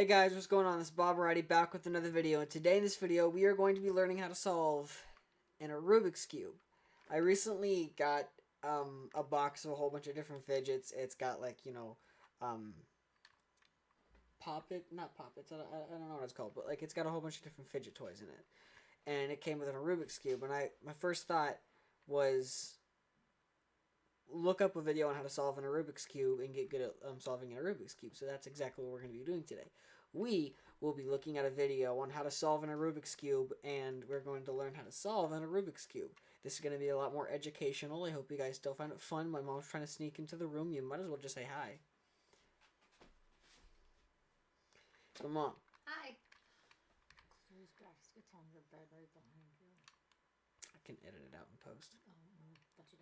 guys, what's going on? This is Bob Variety back with another video, and today in this video we are going to be learning how to solve in a Rubik's Cube. I recently got a box of a whole bunch of different fidgets. It's got like, not poppets, I don't know what it's called, but like it's got a whole bunch of different fidget toys in it. And it came with a Rubik's Cube, and my first thought was look up a video on how to solve in a Rubik's Cube and get good at solving in a Rubik's Cube. So that's exactly what we're going to be doing today. We will be looking at a video on how to solve in a Rubik's Cube, and we're going to learn how to solve in a Rubik's Cube. This is going to be a lot more educational. I hope you guys still find it fun. My mom's trying to sneak into the room. You might as well just say hi. So, Mom. Hi. Those baskets on your bed right behind you. I can edit it out in post. But you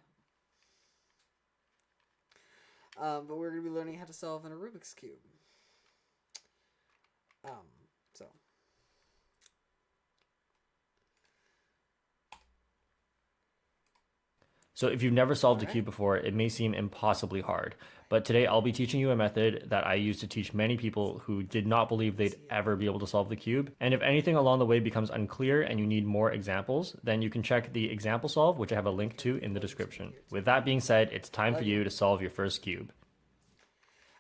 don't. But we're going to be learning how to solve in a Rubik's Cube. So. So if you've never solved a cube before, it may seem impossibly hard. But today I'll be teaching you a method that I used to teach many people who did not believe they'd ever be able to solve the cube. And if anything along the way becomes unclear and you need more examples, then you can check the example solve, which I have a link to in the description. With that being said, it's time for you to solve your first cube.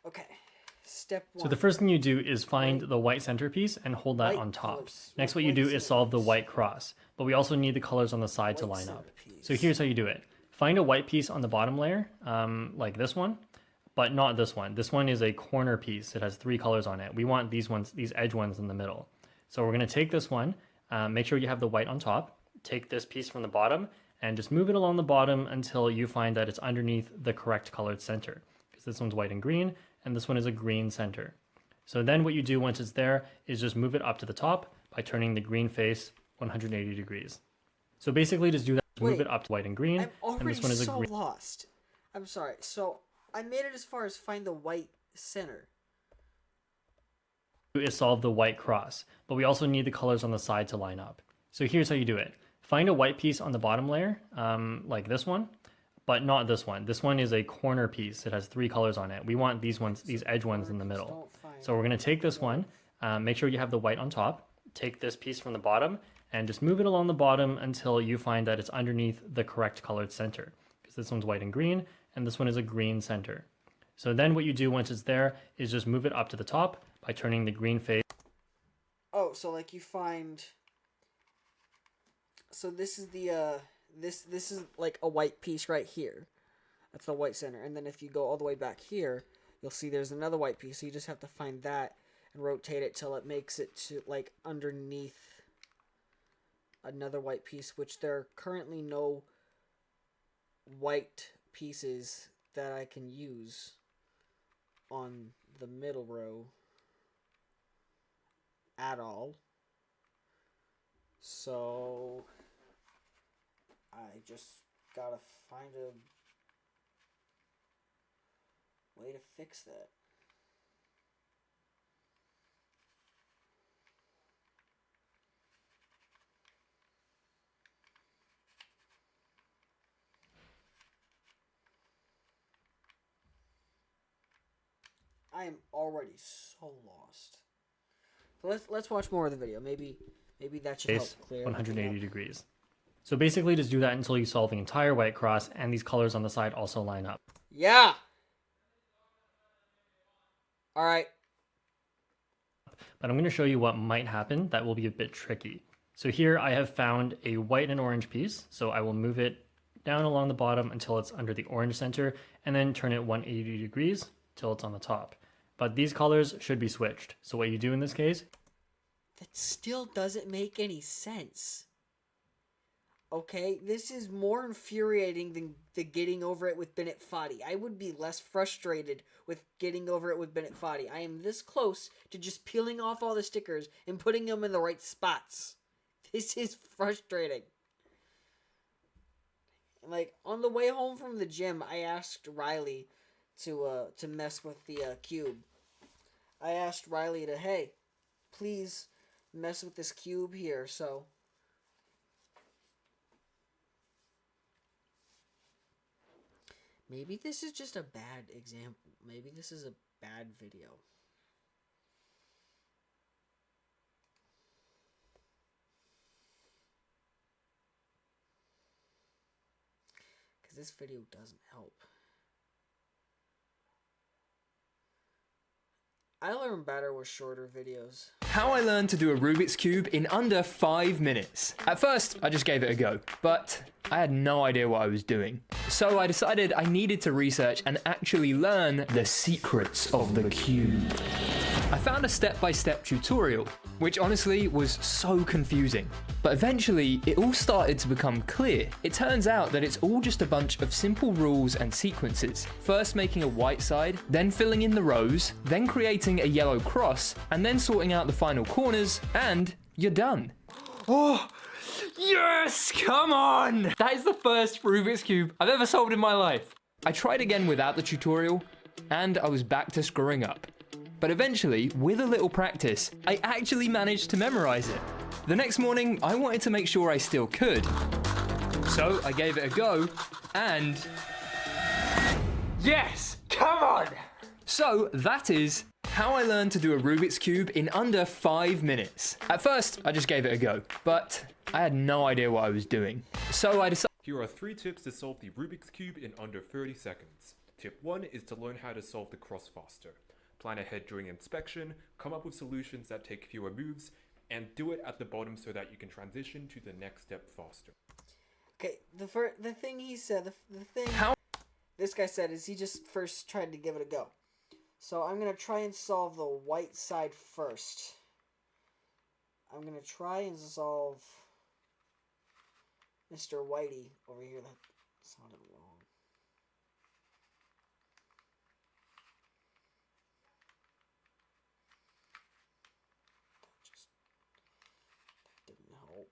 Okay. Step 1. So the first thing you do is find the white centerpiece and hold that on top. Next, what you do is solve the white cross, but we also need the colors on the side to line up. So here's how you do it. Find a white piece on the bottom layer, like this one, but not this one. This one is a corner piece. It has 3 colors on it. We want these ones, these edge ones in the middle. So we're going to take this one, make sure you have the white on top, take this piece from the bottom, and just move it along the bottom until you find that it's underneath the correct colored center. Because this one's white and green, and this one is a green center. So then what you do once it's there is just move it up to the top by turning the green face 180 degrees. So basically just do that. Move it up to white and green. I'm already and this one is so a green. lost. I'm sorry. So I made it as far as find the white center. Is solve the white cross, but we also need the colors on the side to line up. So here's how you do it. Find a white piece on the bottom layer, like this one, but not this one. This one is a corner piece. It has 3 colors on it. We want these ones, these edge ones in the middle. So we're going to take this one, make sure you have the white on top, take this piece from the bottom, and just move it along the bottom until you find that it's underneath the correct colored center. Because this one's white and green, and this one is a green center. So then what you do once it's there is just move it up to the top by turning the green face. Oh, so like you find... So this is the, this is like a white piece right here. That's the white center. And then if you go all the way back here, you'll see there's another white piece. So you just have to find that and rotate it till it makes it to like underneath another white piece, which there are currently no white pieces that I can use on the middle row at all. So I just gotta find a way to fix that. I am already so lost. So let's watch more of the video. Maybe that should help clear 180 degrees. So basically just do that until you solve the entire white cross and these colors on the side also line up. Yeah. All right. But I'm going to show you what might happen that will be a bit tricky. So here I have found a white and orange piece. So I will move it down along the bottom until it's under the orange center and then turn it 180 degrees till it's on the top. But these colors should be switched. So what you do in this case... That still doesn't make any sense. Okay, this is more infuriating than the getting over it with Bennett Foddy. I would be less frustrated with getting over it with Bennett Foddy. I am this close to just peeling off all the stickers and putting them in the right spots. This is frustrating. Like, on the way home from the gym, I asked Riley to mess with the cube. I asked Riley to, hey, please mess with this cube here, so... Maybe this is just a bad example. Maybe this is a bad video. because this video doesn't help. I learn better with shorter videos. How I learned to do a Rubik's Cube in under 5 minutes. At first, I just gave it a go, but I had no idea what I was doing. So I decided I needed to research and actually learn the secrets of the cube. I found a step-by-step tutorial, which honestly was so confusing. But eventually, it all started to become clear. It turns out that it's all just a bunch of simple rules and sequences. First making a white side, then filling in the rows, then creating a yellow cross, and then sorting out the final corners, and you're done. Oh, yes, come on! That is the first Rubik's Cube I've ever solved in my life. I tried again without the tutorial, and I was back to screwing up. But eventually, with a little practice, I actually managed to memorize it. The next morning, I wanted to make sure I still could. So I gave it a go, and... yes! Come on! So that is how I learned to do a Rubik's Cube in under 5 minutes. At first, I just gave it a go, but I had no idea what I was doing. So I decided... Here are 3 tips to solve the Rubik's Cube in under 30 seconds. Tip 1 is to learn how to solve the cross faster. Plan ahead during inspection, come up with solutions that take fewer moves, and do it at the bottom so that you can transition to the next step faster. Okay, the thing he said, the thing this guy said is he just first tried to give it a go. So I'm going to try and solve the white side first. I'm going to try and solve Mr. Whitey over here. That sounded wrong. That didn't help.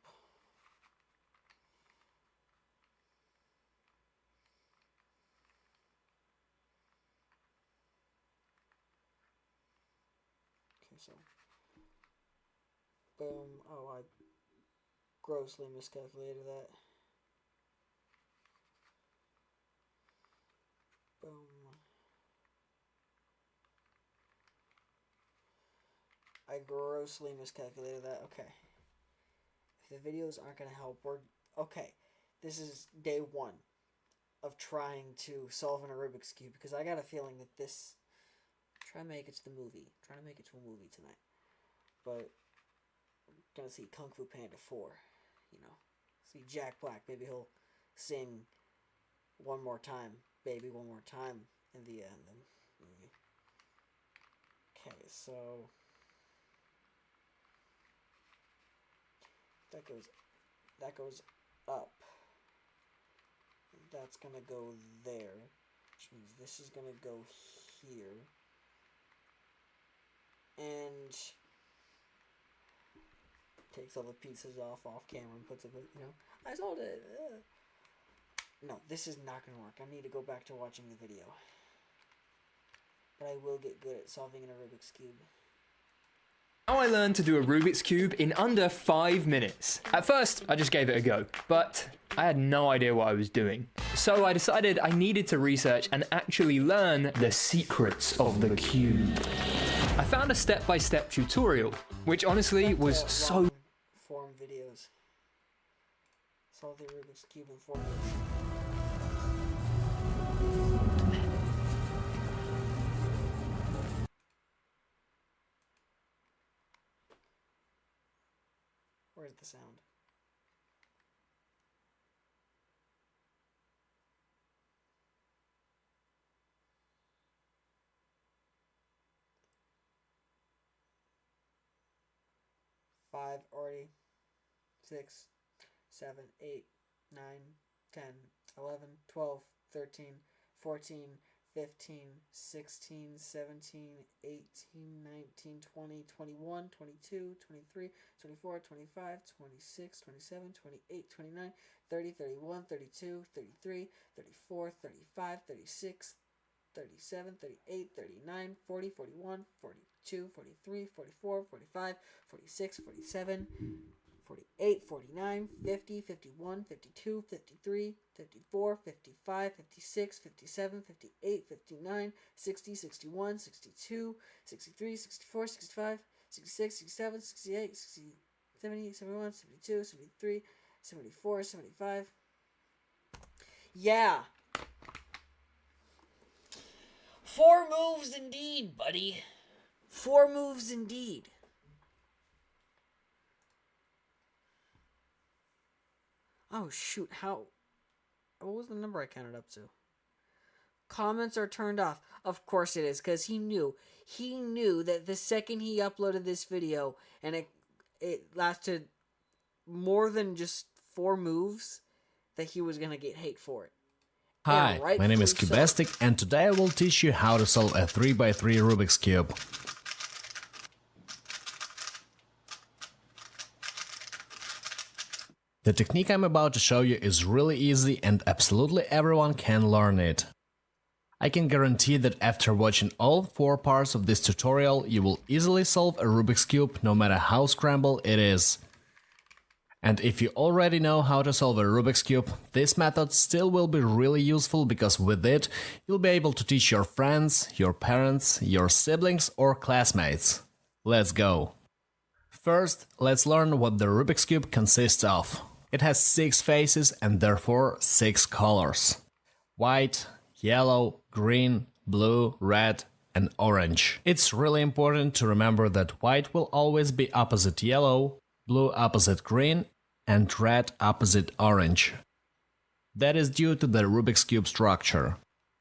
Okay, so boom. Oh, I grossly miscalculated that. Boom. I grossly miscalculated that. Okay. If the videos aren't going to help, we're... okay. This is day 1 of trying to solve a Rubik's Cube, because I got a feeling that this... try to make it to the movie. Trying to make it to a movie tonight. But I'm going to see Kung Fu Panda 4. You know. See Jack Black. Maybe he'll sing One More Time, Baby One More Time in the movie. Okay, so... that goes up. That's gonna go there, which means this is gonna go here, and takes all the pieces off camera and puts it, you know, I solved it. No, this is not gonna work. I need to go back to watching the video, but I will get good at solving a Rubik's Cube. How I learned to do a Rubik's Cube in under 5 minutes. At first, I just gave it a go, but I had no idea what I was doing. So I decided I needed to research and actually learn the secrets of the cube. I found a step-by-step tutorial, which honestly was so... form videos. Solve the Rubik's Cube in 4 minutes. Where's the sound? Five already. 6, 7, 8, 9, 10, 11, 12, 13, 14, 15, 16, 17, 18, 19, 20, 21, 22, 23, 24, 25, 26, 27, 28, 29, 30, 31, 32, 33, 34, 35, 36, 37, 38, 39, 40, 41, 42, 43, 44, 45, 46, 47, 48, 49, 50, 51, 52, 53, 54, 55, 56, 57, 58, 59, 60, 61, 62, 63, 64, 65, 66, 67, 68, 70, 71, 72, 73, 74, 75. Yeah, 4 moves indeed, buddy. 4 moves indeed. Oh, shoot. What was the number I counted up to? Comments are turned off. Of course it is, because he knew. He knew that the second he uploaded this video, and it lasted more than just 4 moves, that he was going to get hate for it. Hi, my name is Cubastic, and today I will teach you how to solve a 3x3 Rubik's Cube. The technique I'm about to show you is really easy and absolutely everyone can learn it. I can guarantee that after watching all 4 parts of this tutorial, you will easily solve a Rubik's Cube no matter how scrambled it is. And if you already know how to solve a Rubik's Cube, this method still will be really useful because with it, you'll be able to teach your friends, your parents, your siblings or classmates. Let's go! First, let's learn what the Rubik's Cube consists of. It has 6 faces and therefore 6 colors. White, yellow, green, blue, red, and orange. It's really important to remember that white will always be opposite yellow, blue opposite green, and red opposite orange. That is due to the Rubik's Cube structure.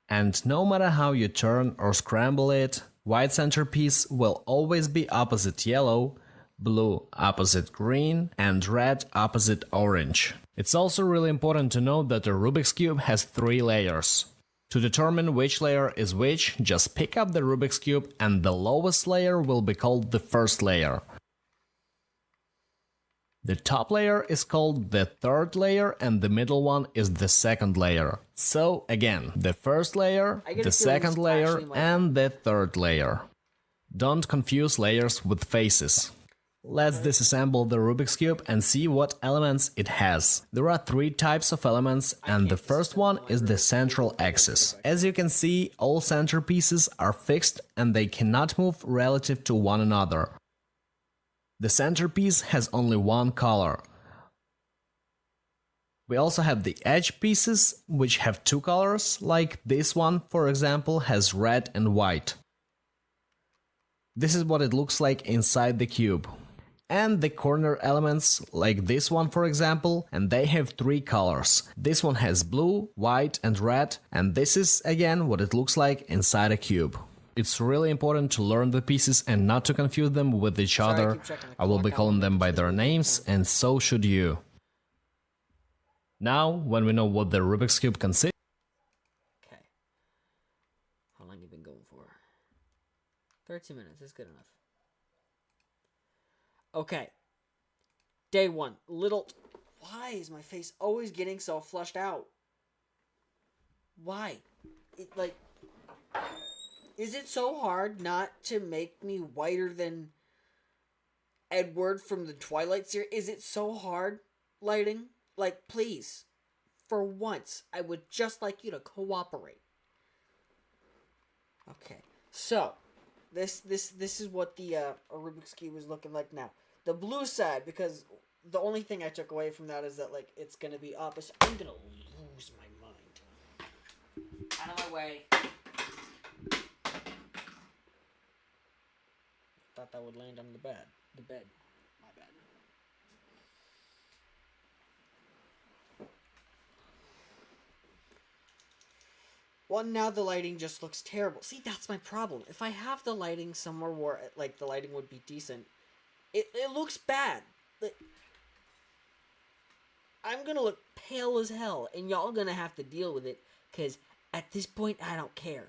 And no matter how you turn or scramble it, white centerpiece will always be opposite yellow, blue opposite green, and red opposite orange. It's also really important to note that the Rubik's Cube has 3 layers. To determine which layer is which, just pick up the Rubik's Cube and the lowest layer will be called the first layer. The top layer is called the third layer and the middle one is the second layer. So again, the first layer, the second layer, and the third layer. Don't confuse layers with faces. Let's disassemble the Rubik's Cube and see what elements it has. There are 3 types of elements and the first one is the central axis. As you can see, all centerpieces are fixed and they cannot move relative to one another. The centerpiece has only one color. We also have the edge pieces, which have 2 colors, like this one, for example, has red and white. This is what it looks like inside the cube. And the corner elements, like this one for example, and they have 3 colors. This one has blue, white and red, and this is again what it looks like inside a cube. It's really important to learn the pieces and not to confuse them with each other. I will be calling them by their names, and so should you. Now, when we know what the Rubik's Cube consists... Okay. How long have you been going for? 30 minutes is good enough. Okay. Day 1. Why is my face always getting so flushed out? Why? Is it so hard not to make me whiter than Edward from the Twilight series? Is it so hard, lighting? Please. For once, I would just like you to cooperate. Okay. So, this is what the Rubik's Cube is looking like now. The blue side, because the only thing I took away from that is that, it's going to be opposite. I'm going to lose my mind. Out of my way. Thought that would land on the bed. My bad. Well, now the lighting just looks terrible. See, that's my problem. If I have the lighting somewhere where, the lighting would be decent, it looks bad. I'm gonna look pale as hell, and y'all gonna have to deal with it, because at this point, I don't care.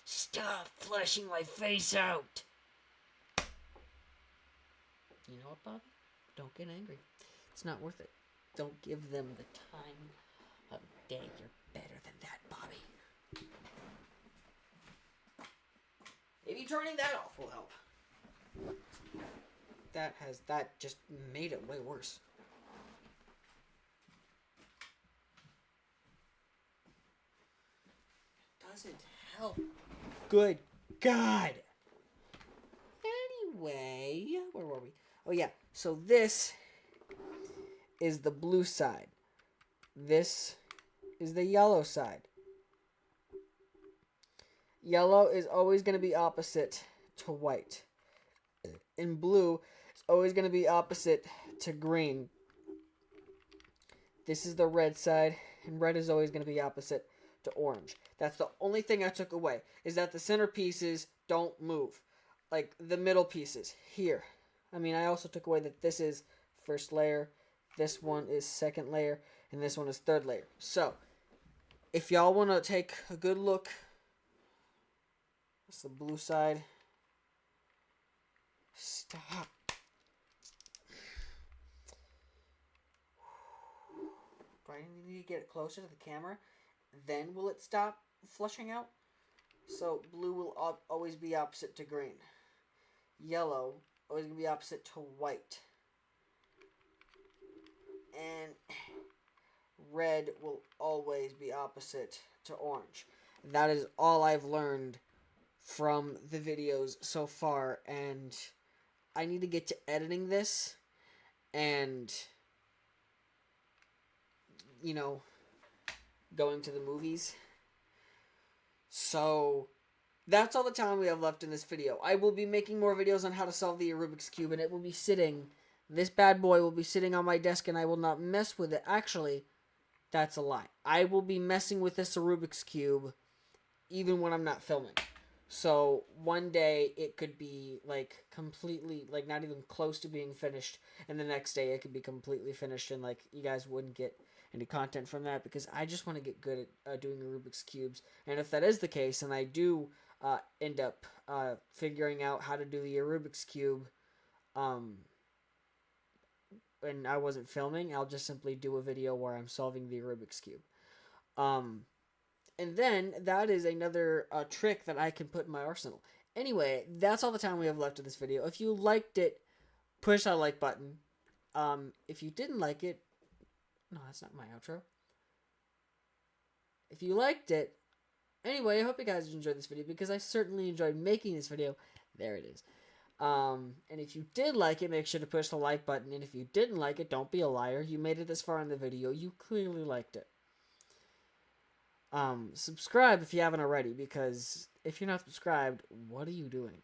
Stop fleshing my face out! You know what, Bobby? Don't get angry. It's not worth it. Don't give them the time of day. You're better than that, Bobby. Maybe turning that off will help. That just made it way worse. Doesn't help. Good God. Anyway, where were we? Oh yeah, so this is the blue side. This is the yellow side. Yellow is always going to be opposite to white. And blue is always going to be opposite to green. This is the red side, and red is always going to be opposite to orange. That's the only thing I took away, is that the center pieces don't move. Like the middle pieces here. I mean, I also took away that this is first layer, this one is second layer, and this one is third layer. So, if y'all want to take a good look, that's the blue side. Stop. Do I need to get it closer to the camera? Then will it stop flushing out? So blue will always be opposite to green. Yellow always going to be opposite to white. And red will always be opposite to orange. That is all I've learned from the videos so far, and I need to get to editing this and, you know, going to the movies. So that's all the time we have left in this video. I will be making more videos on how to solve the Rubik's Cube, and it will be sitting, this bad boy will be sitting on my desk, and I will not mess with it. Actually, that's a lie. I will be messing with this Rubik's Cube even when I'm not filming. So one day it could be like completely, like not even close to being finished, and the next day it could be completely finished, and like you guys wouldn't get any content from that, because I just want to get good at doing Rubik's Cubes. And if that is the case, and I do end up figuring out how to do the Rubik's Cube, and I wasn't filming, I'll just simply do a video where I'm solving the Rubik's Cube. And then that is another trick that I can put in my arsenal. Anyway, that's all the time we have left of this video. If you liked it, push that like button. If you didn't like it, no, that's not my outro. If you liked it, anyway, I hope you guys enjoyed this video, because I certainly enjoyed making this video. There it is. And if you did like it, make sure to push the like button. And if you didn't like it, don't be a liar. You made it this far in the video. You clearly liked it. Subscribe if you haven't already, because if you're not subscribed, what are you doing?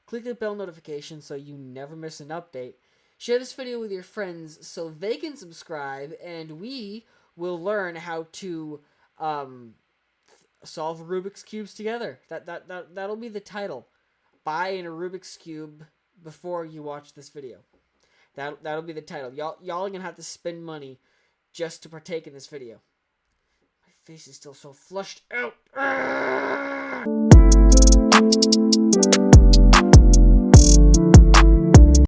Click the bell notification so you never miss an update. Share this video with your friends so they can subscribe, and we will learn how to solve Rubik's Cubes together. That'll be the title. Buy a Rubik's Cube before you watch this video. That'll be the title. Y'all are gonna have to spend money just to partake in this video. My face is still so flushed out.